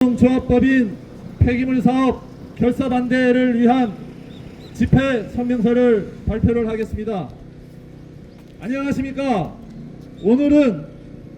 조합법인 폐기물 사업 결사 반대를 위한 집회 성명서를 발표를 하겠습니다. 안녕하십니까. 오늘은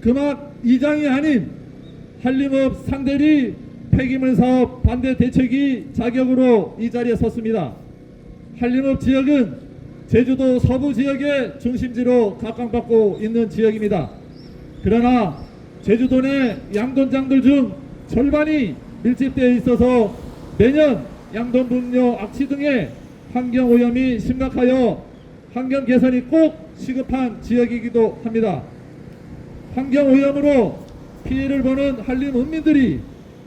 금악 이장이 아닌 한림읍 상대리 폐기물 사업 반대 대책위 자격으로 이 자리에 섰습니다. 한림읍 지역은 제주도 서부 지역의 중심지로 각광받고 있는 지역입니다. 그러나 제주도 내 양돈장들 중 절반이 밀집되어 있어서 매년 양돈 분뇨 악취 등의 환경오염이 심각하여 환경 개선이 꼭 시급한 지역이기도 합니다. 환경오염으로 피해를 보는 한림 읍민들이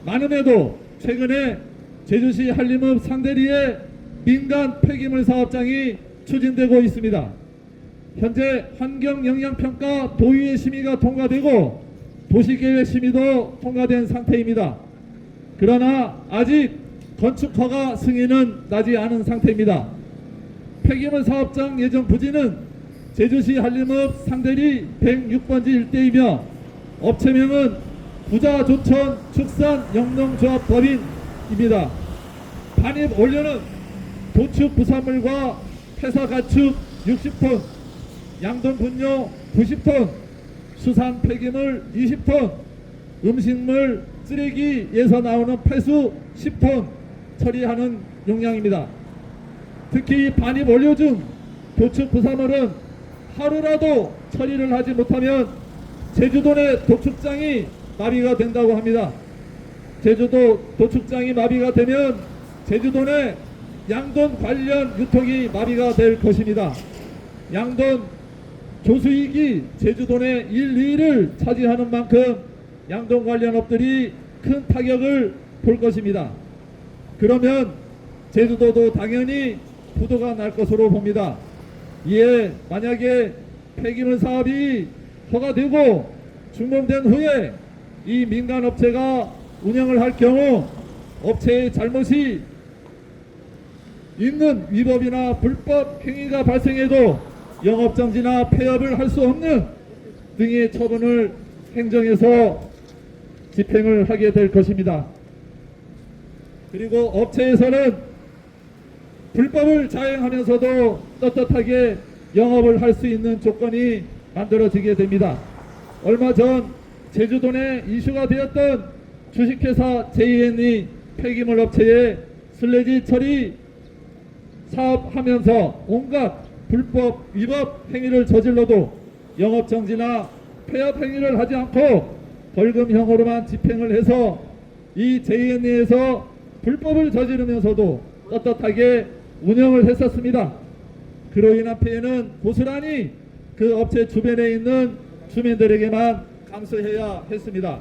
많음에도 최근에 제주시 한림읍 상대리의 민간 폐기물 사업장이 추진되고 있습니다. 현재 환경영향평가 도의회 심의가 통과되고 도시계획 심의도 통과된 상태입니다. 그러나 아직 건축허가 승인은 나지 않은 상태입니다. 폐기물 사업장 예정 부지는 제주시 한림읍 상대리 106번지 일대이며 업체명은 부자조천 축산영농조합법인입니다. 반입 원료는 도축 부산물과 폐사 가축 60톤, 양돈 분뇨 90톤, 수산 폐기물 20톤, 음식물 쓰레기에서 나오는 폐수 10톤 처리하는 용량입니다. 특히 반입 원료 중 도축 부산물은 하루라도 처리를 하지 못하면 제주도 내 도축장이 마비가 된다고 합니다. 제주도 도축장이 마비가 되면 제주도 내 양돈 관련 유통이 마비가 될 것입니다. 양돈 조수익이 제주도 내 1, 2위를 차지하는 만큼 양돈 관련 업들이 큰 타격을 볼 것입니다. 그러면 제주도도 당연히 부도가 날 것으로 봅니다. 이에 만약에 폐기물 사업이 허가되고 준공된 후에 이 민간업체가 운영을 할 경우 업체의 잘못이 있는 위법이나 불법 행위가 발생해도 영업정지나 폐업을 할 수 없는 등의 처분을 행정에서 집행을 하게 될 것입니다. 그리고 업체에서는 불법을 자행하면서도 떳떳하게 영업을 할 수 있는 조건이 만들어지게 됩니다. 얼마 전 제주도 내 이슈가 되었던 주식회사 JNE 폐기물 업체의 슬래지 처리 사업하면서 온갖 불법 위법 행위를 저질러도 영업정지나 폐업 행위를 하지 않고 벌금형으로만 집행을 해서 이 JNE에서 불법을 저지르면서도 떳떳하게 운영을 했었습니다. 그로 인한 피해는 고스란히 그 업체 주변에 있는 주민들에게만 감수해야 했습니다.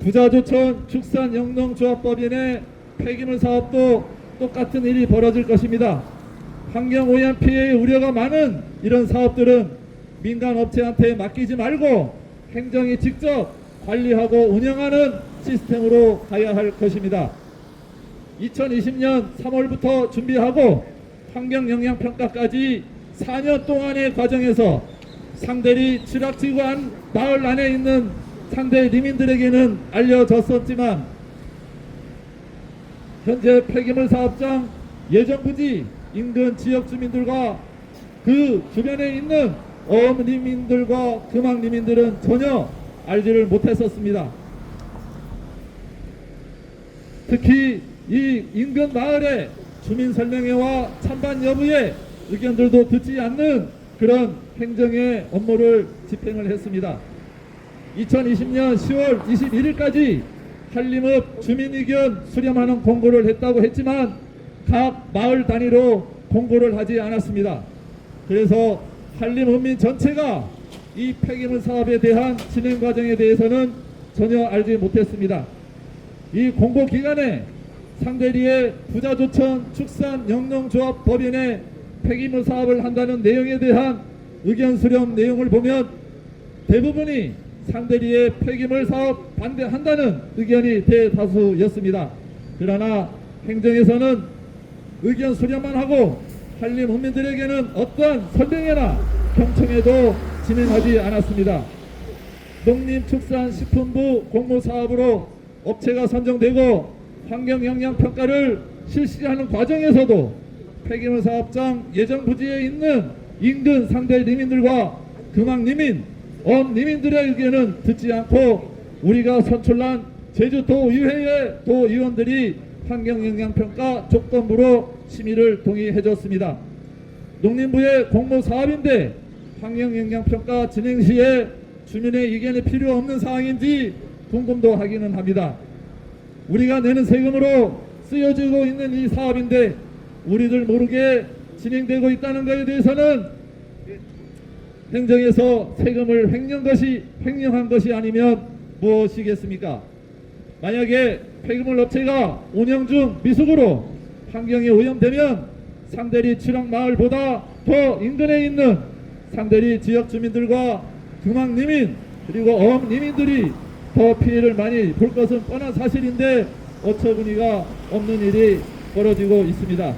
부자조천 축산영농조합법인의 폐기물 사업도 똑같은 일이 벌어질 것입니다. 환경오염 피해의 우려가 많은 이런 사업들은 민간업체한테 맡기지 말고 행정이 직접 관리하고 운영하는 시스템으로 가야 할 것입니다. 2020년 3월부터 준비하고 환경영향평가까지 4년 동안의 과정에서 상대리 쥐락지구 안 마을 안에 있는 상대 리민들에게는 알려졌었지만 현재 폐기물 사업장 예정 부지 인근 지역 주민들과 그 주변에 있는 어업리민들과 금악리민들은 전혀 알지를 못했었습니다. 특히 이 인근 마을의 주민 설명회와 찬반 여부의 의견들도 듣지 않는 그런 행정의 업무를 집행을 했습니다. 2020년 10월 21일까지 한림읍 주민의견 수렴하는 공고를 했다고 했지만 각 마을 단위로 공고를 하지 않았습니다. 그래서 한림읍민 전체가 이 폐기물 사업에 대한 진행 과정에 대해서는 전혀 알지 못했습니다. 이 공고 기간에 상대리의 부자조천 축산영농조합 법인의 폐기물 사업을 한다는 내용에 대한 의견 수렴 내용을 보면 대부분이 상대리의 폐기물 사업 반대한다는 의견이 대다수였습니다. 그러나 행정에서는 의견 수렴만 하고 한림 국민들에게는 어떠한 설명회나 경청회도 진행하지 않았습니다. 농림축산식품부 공모사업으로 업체가 선정되고 환경영향평가를 실시하는 과정에서도 폐기물 사업장 예정 부지에 있는 인근 상대 리민들과 금왕 리민, 엄 리민들의 의견은 듣지 않고 우리가 선출한 제주도의회의 도의원들이 환경영향평가 조건부로 심의를 동의해줬습니다. 농림부의 공모사업인데 환경영향평가 진행 시에 주민의 의견이 필요 없는 사항인지 궁금도 하기는 합니다. 우리가 내는 세금으로 쓰여지고 있는 이 사업인데 우리들 모르게 진행되고 있다는 것에 대해서는 행정에서 세금을 횡령한 것이 아니면 무엇이겠습니까? 만약에 폐기물 업체가 운영 중 미숙으로 환경에 오염되면 상대리 칠왕마을보다 더 인근에 있는 상대리 지역 주민들과 금왕 리민 그리고 엄 리민들이 더 피해를 많이 볼 것은 뻔한 사실인데 어처구니가 없는 일이 벌어지고 있습니다.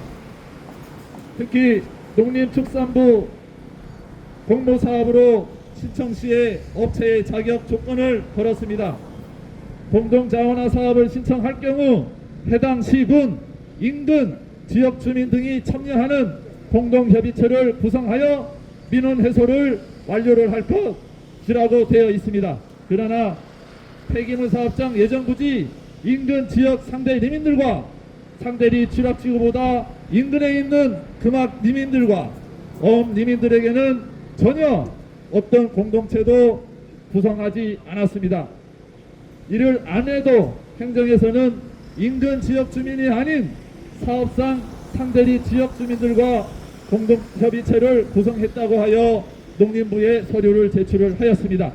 특히 농림축산부 공모사업으로 신청 시에 업체의 자격 조건을 걸었습니다. 공동자원화 사업을 신청할 경우 해당 시군, 인근, 지역 주민 등이 참여하는 공동협의체를 구성하여 민원 해소를 완료를 할 것이라고 되어 있습니다. 그러나 폐기물 사업장 예정 부지 인근 지역 상대 리민들과 상대리 취락지구보다 인근에 있는 금악 리민들과 엄 리민들에게는 전혀 어떤 공동체도 구성하지 않았습니다. 이를 안 해도 행정에서는 인근 지역 주민이 아닌 사업상 상대리 지역 주민들과 공동협의체를 구성했다고 하여 농림부에 서류를 제출을 하였습니다.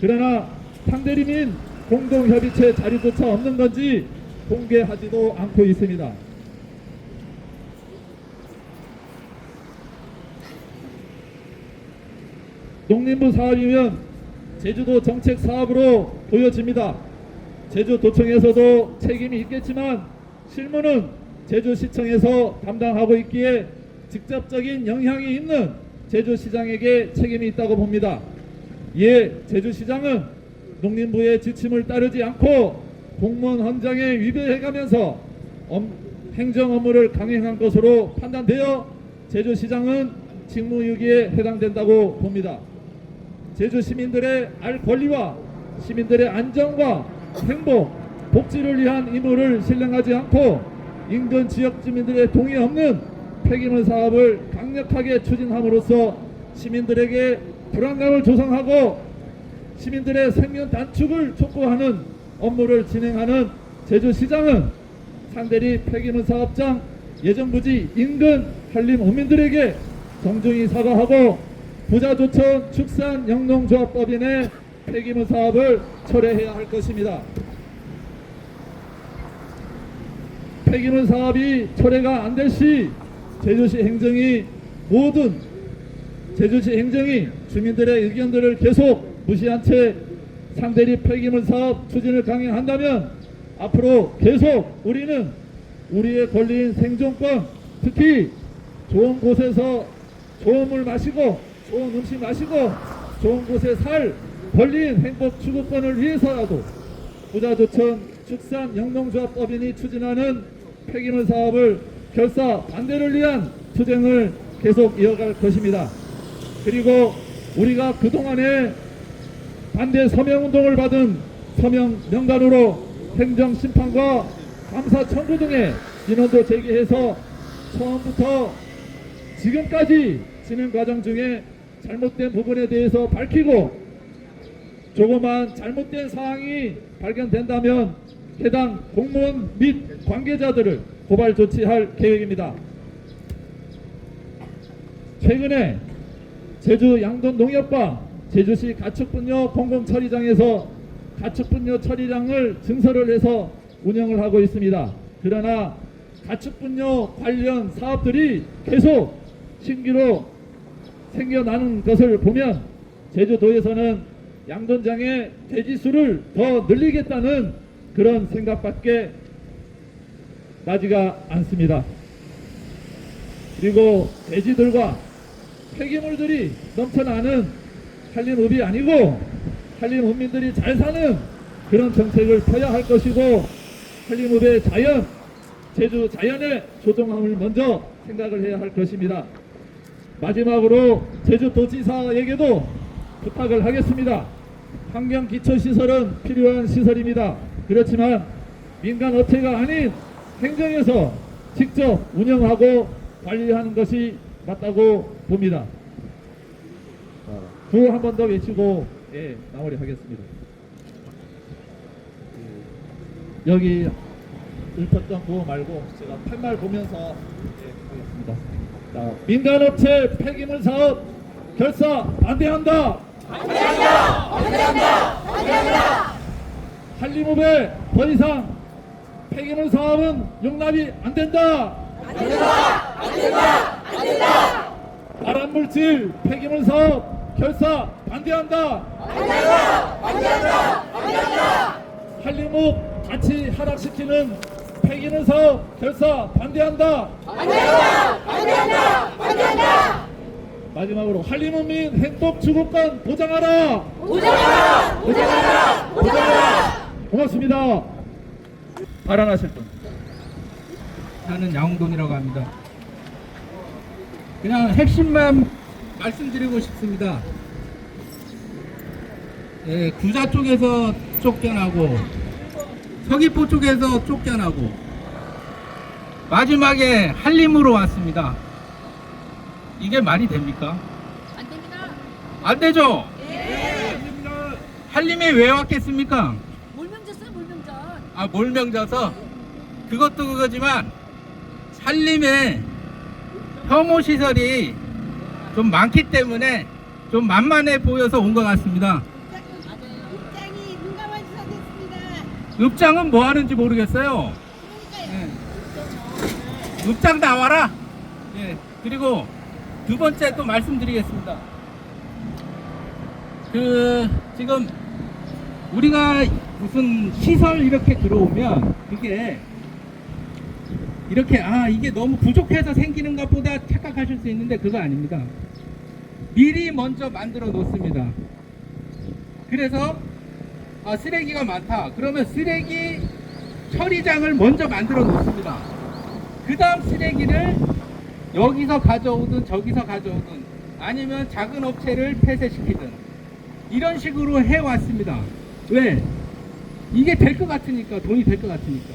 그러나 상대리민 공동협의체 자료조차 없는 건지 공개하지도 않고 있습니다. 농림부 사업이면 제주도 정책 사업으로 보여집니다. 제주도청에서도 책임이 있겠지만 실무는 제주시청에서 담당하고 있기에 직접적인 영향이 있는 제주시장에게 책임이 있다고 봅니다. 이에 제주시장은 농림부의 지침을 따르지 않고 공무원 헌장에 위배해가면서 행정 업무를 강행한 것으로 판단되어 제주시장은 직무유기에 해당된다고 봅니다. 제주 시민들의 알 권리와 시민들의 안전과 행복, 복지를 위한 임무를 실행하지 않고 인근 지역 주민들의 동의 없는 폐기물 사업을 강력하게 추진함으로써 시민들에게 불안감을 조성하고 시민들의 생명 단축을 촉구하는 업무를 진행하는 제주시장은 상대리 폐기물 사업장 예정부지 인근 한림 어민들에게 정중히 사과하고 부자조천 축산영농조합법인의 폐기물 사업을 철회해야 할 것입니다. 폐기물 사업이 철회가 안 될 시 제주시 행정이 주민들의 의견들을 계속 무시한 채 상대리 폐기물 사업 추진을 강행한다면 앞으로 계속 우리는 우리의 권리인 생존권, 특히 좋은 곳에서 좋은 물 마시고 좋은 음식 마시고 좋은 곳에 살 권리인 행복 추구권을 위해서라도 부자조천 축산영농조합법인이 추진하는 폐기물 사업을 결사 반대를 위한 투쟁을 계속 이어갈 것입니다. 그리고 우리가 그동안에 반대 서명운동을 받은 서명 명단으로 행정심판과 감사 청구 등의 민원도 제기해서 처음부터 지금까지 진행 과정 중에 잘못된 부분에 대해서 밝히고 조그만 잘못된 사항이 발견된다면 해당 공무원 및 관계자들을 고발 조치할 계획입니다. 최근에 제주 양돈 농협과 제주시 가축분뇨 공공처리장에서 가축분뇨 처리장을 증설을 해서 운영을 하고 있습니다. 그러나 가축분뇨 관련 사업들이 계속 신규로 생겨나는 것을 보면 제주도에서는 양돈장의 돼지수를 더 늘리겠다는 그런 생각밖에 나지가 않습니다. 그리고 돼지들과 폐기물들이 넘쳐나는 한림읍이 아니고 한림읍민들이 잘 사는 그런 정책을 펴야 할 것이고, 한림읍의 자연, 제주 자연의 조성함을 먼저 생각을 해야 할 것입니다. 마지막으로 제주도지사에게도 부탁을 하겠습니다. 환경기초시설은 필요한 시설입니다. 그렇지만 민간 업체가 아닌 행정에서 직접 운영하고 관리하는 것이 맞다고 봅니다. 구호 한 번 더 외치고 마무리하겠습니다. 여기 읊었던 구호 말고 제가 팻말 보면서 하겠습니다. 자, 민간업체 폐기물 사업 결사 반대한다. 반대한다. 반대한다. 반대한다. 한림읍에 더 이상 폐기물 사업은 용납이 안 된다. 안 된다. 안 된다. 안 된다. 발암물질 폐기물 사업 결사 반대한다. 반대한다. 반대한다. 반대한다. 한림읍 가치 하락시키는 폐기물 사업 결사 반대한다. 반대한다. 반대한다. 반대한다. 마지막으로 한림읍민 행복 주거권 보장하라. 보장하라. 보장하라. 보장하라. 고맙습니다. 발언하실 분. 저는 양홍동이라고 합니다. 그냥 핵심만 말씀드리고 싶습니다. 구자 쪽에서 쫓겨나고 서귀포 쪽에서 쫓겨나고 마지막에 한림으로 왔습니다. 이게 말이 됩니까? 안 됩니다. 안 되죠? 예. 한림에 왜 왔겠습니까? 몰명졌어요, 몰명전. 아, 몰명져서 그것도 그거지만 한림에 혐오시설이 좀 많기 때문에 좀 만만해 보여서 온 것 같습니다. 입장이 민감한 수사됐습니다. 읍장은 뭐 하는지 모르겠어요. 읍장 나와라. 예. 그리고 두 번째 또 말씀드리겠습니다. 지금 우리가 무슨 시설 이렇게 들어오면 그게 이렇게 이게 너무 부족해서 생기는 것보다 착각하실 수 있는데 그거 아닙니다. 미리 먼저 만들어 놓습니다. 그래서 쓰레기가 많다. 그러면 쓰레기 처리장을 먼저 만들어 놓습니다. 그 다음 쓰레기를 여기서 가져오든 저기서 가져오든 아니면 작은 업체를 폐쇄시키든 이런 식으로 해왔습니다. 왜? 이게 될 것 같으니까, 돈이 될 것 같으니까.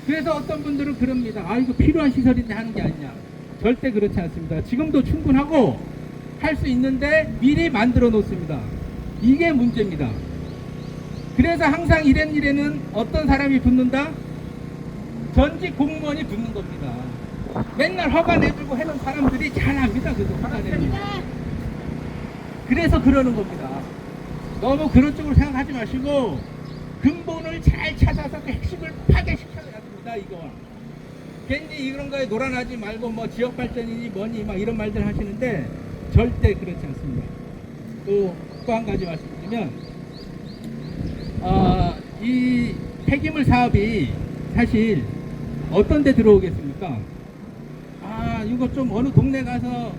그래서 어떤 분들은 그럽니다. 이거 필요한 시설인데 하는 게 아니냐. 절대 그렇지 않습니다. 지금도 충분하고 할 수 있는데 미리 만들어 놓습니다. 이게 문제입니다. 그래서 항상 이런 일에는 어떤 사람이 붙는다? 전직 공무원이 붙는 겁니다. 맨날 허가 내주고 해놓은 사람들이 잘 압니다. 그거 허가 내주고. 그래서 그러는 겁니다. 너무 그런 쪽으로 생각하지 마시고 근본을 잘 찾아서 그 핵심을 파괴시켜야 됩니다. 이거 괜히 이런 거에 놀아나지 말고 뭐 지역발전이니 뭐니 막 이런 말들 하시는데 절대 그렇지 않습니다. 또 한 가지 말씀드리면 이 폐기물 사업이 사실 어떤 데 들어오겠습니까? 이거 좀 어느 동네 가서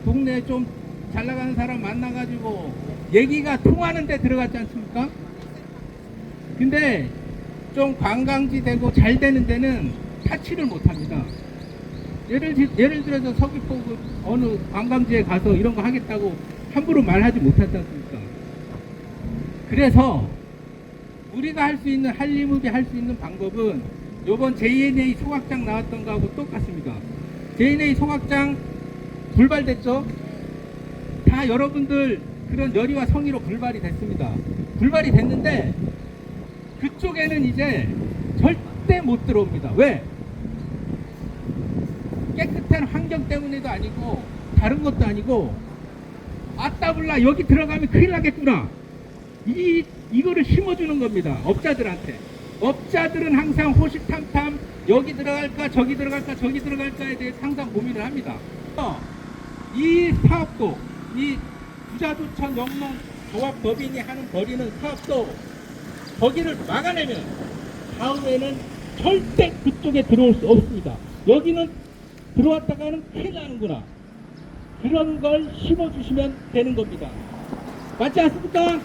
동네 좀 잘 나가는 사람 만나가지고 얘기가 통하는 데 들어갔지 않습니까? 근데 좀 관광지 되고 잘 되는 데는 타치를 못합니다. 예를 들어서 서귀포 어느 관광지에 가서 이런 거 하겠다고 함부로 말하지 못하지 않습니까? 그래서 우리가 할 수 있는 한림읍이 할 수 있는 방법은 요번 JNA 소각장 나왔던 거하고 똑같습니다. JNA 소각장 불발됐죠? 다 여러분들 그런 열의와 성의로 불발이 됐습니다. 불발이 됐는데 그쪽에는 이제 절대 못 들어옵니다. 왜? 깨끗한 환경 때문에도 아니고 다른 것도 아니고 아따블라 여기 들어가면 큰일 나겠구나. 이거를 심어주는 겁니다. 업자들한테. 업자들은 항상 호시탐탐 여기 들어갈까 저기 들어갈까 저기 들어갈까에 대해 항상 고민을 합니다. 이 사업도 이 부자조천 영농 조합 법인이 하는 벌이는 사업도 거기를 막아내면 다음에는 절대 그쪽에 들어올 수 없습니다. 여기는 들어왔다가는 큰일 나는구나. 그런 걸 심어주시면 되는 겁니다. 맞지 않습니까?